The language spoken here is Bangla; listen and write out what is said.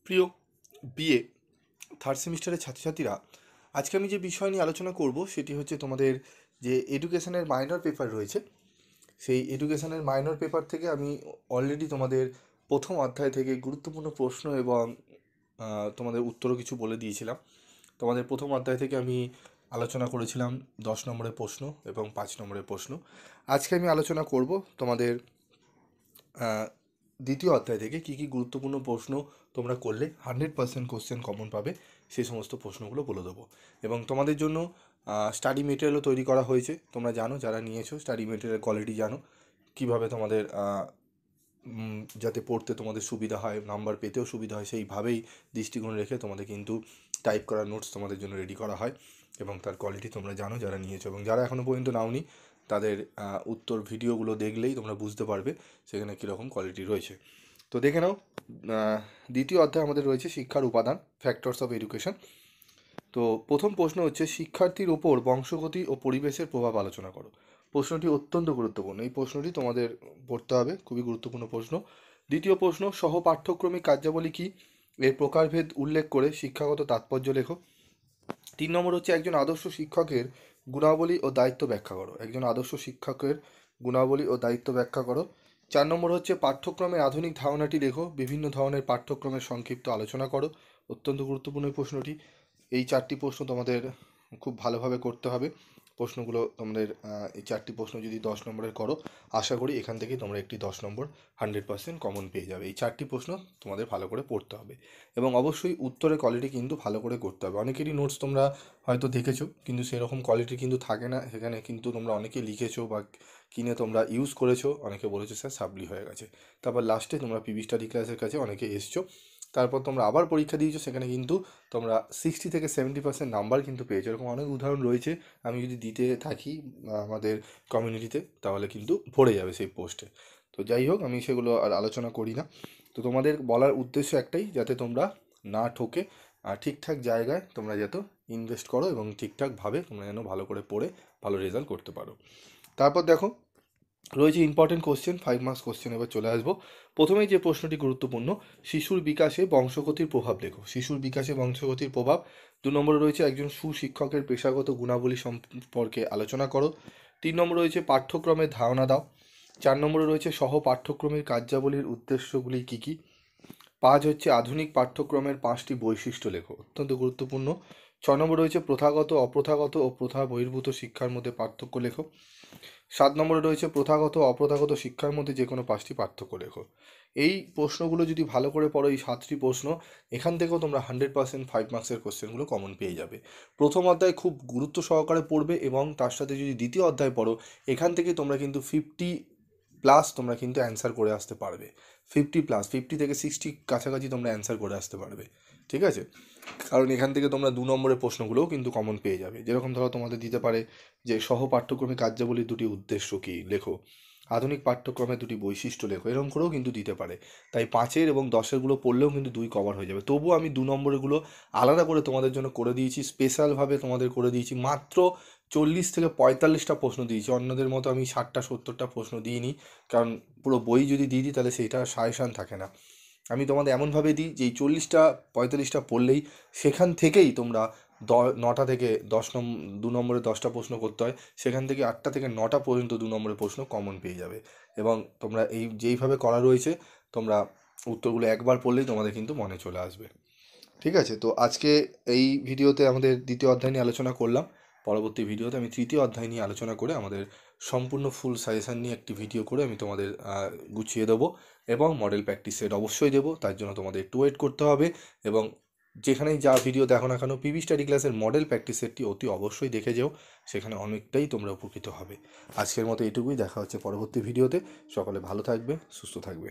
প্রিয় বিএ থার্ড সেমিস্টারের ছাত্রছাত্রীরা, আজকে আমি যে বিষয় নিয়ে আলোচনা করব সেটি হচ্ছে তোমাদের যে এডুকেশনের মাইনর পেপার রয়েছে, সেই এডুকেশনের মাইনর পেপার থেকে আমি অলরেডি তোমাদের প্রথম অধ্যায় থেকে গুরুত্বপূর্ণ প্রশ্ন এবং তোমাদের উত্তরও কিছু বলে দিয়েছিলাম। তোমাদের প্রথম অধ্যায় থেকে আমি আলোচনা করেছিলাম 10 নম্বরের প্রশ্ন এবং 5 নম্বরের প্রশ্ন। আজকে আমি আলোচনা করব তোমাদের দ্বিতীয় অধ্যায় থেকে কী কী গুরুত্বপূর্ণ প্রশ্ন তোমরা করলে 100% কোশ্চেন কমন পাবে, সেই সমস্ত প্রশ্নগুলো বলে দেবো। এবং তোমাদের জন্য স্টাডি মেটেরিয়ালও তৈরি করা হয়েছে। তোমরা জানো, যারা নিয়েছো স্টাডি মেটেরিয়াল কোয়ালিটি জানো, কীভাবে তোমাদের যাতে পড়তে তোমাদের সুবিধা হয়, নাম্বার পেতেও সুবিধা হয়, সেইভাবেই দৃষ্টিকোণ রেখে তোমাদের কিন্তু টাইপ করা নোটস তোমাদের জন্য রেডি করা হয়। এবং তার কোয়ালিটি তোমরা জানো যারা নিয়েছো, এবং যারা এখনও পর্যন্ত নাওনি তাদের উত্তর ভিডিওগুলো দেখলেই তোমরা বুঝতে পারবে সেখানে কীরকম কোয়ালিটি রয়েছে। তো দেখে নাও, দ্বিতীয় অধ্যায় আমাদের রয়েছে শিক্ষার উপাদান, ফ্যাক্টরস অফ এডুকেশন। তো প্রথম প্রশ্ন হচ্ছে, শিক্ষার্থীর ওপর বংশগতি ও পরিবেশের প্রভাব আলোচনা করো। প্রশ্নটি অত্যন্ত গুরুত্বপূর্ণ, এই প্রশ্নটি তোমাদের পড়তে হবে, খুবই গুরুত্বপূর্ণ প্রশ্ন। দ্বিতীয় প্রশ্ন, সহ পাঠ্যক্রমিক কার্যাবলী কি, এর প্রকারভেদ উল্লেখ করে শিক্ষাগত তাৎপর্য লেখো। 3 নম্বর হচ্ছে, একজন আদর্শ শিক্ষকের গুণাবলী ও দায়িত্ব ব্যাখ্যা করো। একজন আদর্শ শিক্ষকের গুণাবলী ও দায়িত্ব ব্যাখ্যা করো। 4 নম্বর হচ্ছে, পাঠ্যক্রমের আধুনিক ধারণাটি লেখো। বিভিন্ন ধরনের পাঠ্যক্রমের সংক্ষিপ্ত আলোচনা করো। অত্যন্ত গুরুত্বপূর্ণ এই প্রশ্নটি। এই 4টি প্রশ্ন তোমাদের খুব ভালোভাবে করতে হবে। প্রশ্নগুলো তোমাদের এই 4টি প্রশ্ন যদি 10 নম্বরের করো, আশা করি এখান থেকে তোমরা একটি 10 নম্বর 100% কমন পেয়ে যাবে। এই 4টি প্রশ্ন তোমাদের ভালো করে পড়তে হবে, এবং অবশ্যই উত্তরের কোয়ালিটি কিন্তু ভালো করে করতে হবে। অনেকেরই নোটস তোমরা হয়তো দেখেছো, কিন্তু সেরকম কোয়ালিটি কিন্তু থাকে না। সেখানে কিন্তু তোমরা অনেকে লিখেছো বা কিনে তোমরা ইউজ করেছো, অনেকে বলেছো স্যার সাবলি হয়ে গেছে। তারপর লাস্টে তোমরা পিবি স্টাডি ক্লাসের কাছে অনেকে এসছো, তারপর তোমরা আবার পরীক্ষা দিয়েছো, সেখানে কিন্তু তোমরা 60 থেকে 70% নাম্বার কিন্তু পেয়েছো। এরকম অনেক উদাহরণ রয়েছে, আমি যদি দিতে থাকি আমাদের কমিউনিটিতে তাহলে কিন্তু ভরে যাবে সেই পোস্টে। তো যাই হোক, আমি সেগুলো আর আলোচনা করি না। তো তোমাদের বলার উদ্দেশ্য একটাই, যাতে তোমরা না ঠকে ঠিকঠাক জায়গায় তোমরা যাতে ইনভেস্ট করো, এবং ঠিকঠাকভাবে তোমরা যেন ভালো করে পড়ে ভালো রেজাল্ট করতে পারো। তারপর দেখো, রয়েছে ইম্পর্টেন্ট কোশ্চেন, 5 মার্কস কোশ্চেন। এবার চলে আসবো। প্রথমেই যে প্রশ্নটি গুরুত্বপূর্ণ, শিশুর বিকাশে বংশগতির প্রভাব লেখো। শিশুর বিকাশে বংশগতির প্রভাব। 2 নম্বরে রয়েছে, একজন সুশিক্ষকের পেশাগত গুণাবলী সম্পর্কে আলোচনা করো। 3 নম্বরে রয়েছে, পাঠ্যক্রমের ধারণা দাও। 4 নম্বরে রয়েছে, সহ পাঠ্যক্রমের কার্যাবলীর উদ্দেশ্যগুলি কী কী। 5 হচ্ছে, আধুনিক পাঠ্যক্রমের 5টি বৈশিষ্ট্য লেখো। অত্যন্ত গুরুত্বপূর্ণ। 6 নম্বর রয়েছে, প্রথাগত, অপ্রথাগত ও প্রথা বহির্ভূত শিক্ষার মধ্যে পার্থক্য লেখো। 7 নম্বরে রয়েছে, প্রথাগত ও অপ্রথাগত শিক্ষার মধ্যে যে কোনো 5টি পার্থক্য লেখো। এই প্রশ্নগুলো যদি ভালো করে পড়ো, এই 7টি প্রশ্ন, এখান থেকেও তোমরা 100% 5 মার্কসের কোশ্চেনগুলো কমন পেয়ে যাবে। প্রথম অধ্যায় খুব গুরুত্ব সহকারে পড়বে, এবং তার সাথে যদি দ্বিতীয় অধ্যায় পড়ো, এখান থেকে তোমরা কিন্তু 50+ তোমরা কিন্তু অ্যান্সার করে আসতে পারবে। 50+, 50 থেকে 60 কাছাকাছি তোমরা অ্যান্সার করে আসতে পারবে, ঠিক আছে? কারণ এখান থেকে তোমরা 2 নম্বরের প্রশ্নগুলোও কিন্তু কমন পেয়ে যাবে। যেরকম ধরো তোমাদের দিতে পারে যে, সহ পাঠ্যক্রমিক কার্যাবলীর 2টি উদ্দেশ্য কী লেখো, আধুনিক পাঠ্যক্রমের 2টি বৈশিষ্ট্য লেখো, এরকম করেও কিন্তু দিতে পারে। তাই 5 এবং 10 পড়লেও কিন্তু 2 কভার হয়ে যাবে। তবুও আমি 2 নম্বরগুলো আলাদা করে তোমাদের জন্য করে দিয়েছি, স্পেশালভাবে তোমাদের করে দিয়েছি। মাত্র 40 থেকে 45টা প্রশ্ন দিয়েছি, অন্যদের মতো আমি 60টা 70টা প্রশ্ন দিইনি, কারণ পুরো বই যদি দিয়ে দিই তাহলে সেইটা সাজেশান থাকে না। আমি তোমাদের এমনভাবে দিই যে এই 40টা 45টা পড়লেই সেখান থেকেই তোমরা 9টা থেকে 2 নম্বরে 10টা প্রশ্ন করতে হয়, সেখান থেকে 8টা থেকে 9টা পর্যন্ত 2 নম্বরের প্রশ্ন কমন পেয়ে যাবে। এবং তোমরা এই যেইভাবে করা রয়েছে, তোমরা উত্তরগুলো একবার পড়লেই তোমাদের কিন্তু মনে চলে আসবে, ঠিক আছে? তো আজকে এই ভিডিওতে আমাদের দ্বিতীয় অধ্যায় নিয়ে আলোচনা করলাম। পরবর্তী ভিডিওতে আমি তৃতীয় অধ্যায় নিয়ে আলোচনা করে আমাদের সম্পূর্ণ ফুল সাজেশান নিয়ে একটি ভিডিও করে আমি তোমাদের গুছিয়ে দেবো, এবং মডেল প্র্যাকটিস সেট অবশ্যই দেবো। তার জন্য তোমাদের একটু ওয়েট করতে হবে, এবং যেখানেই যা ভিডিও দেখো না কেন, পিবি স্টাডি ক্লাসের মডেল প্র্যাকটিস সেটটি অতি অবশ্যই দেখে যেও, সেখানে অনেকটাই তোমরা উপকৃত হবে। আজকের মতো এটুকুই, দেখা হচ্ছে পরবর্তী ভিডিওতে। সকলে ভালো থাকবে, সুস্থ থাকবে।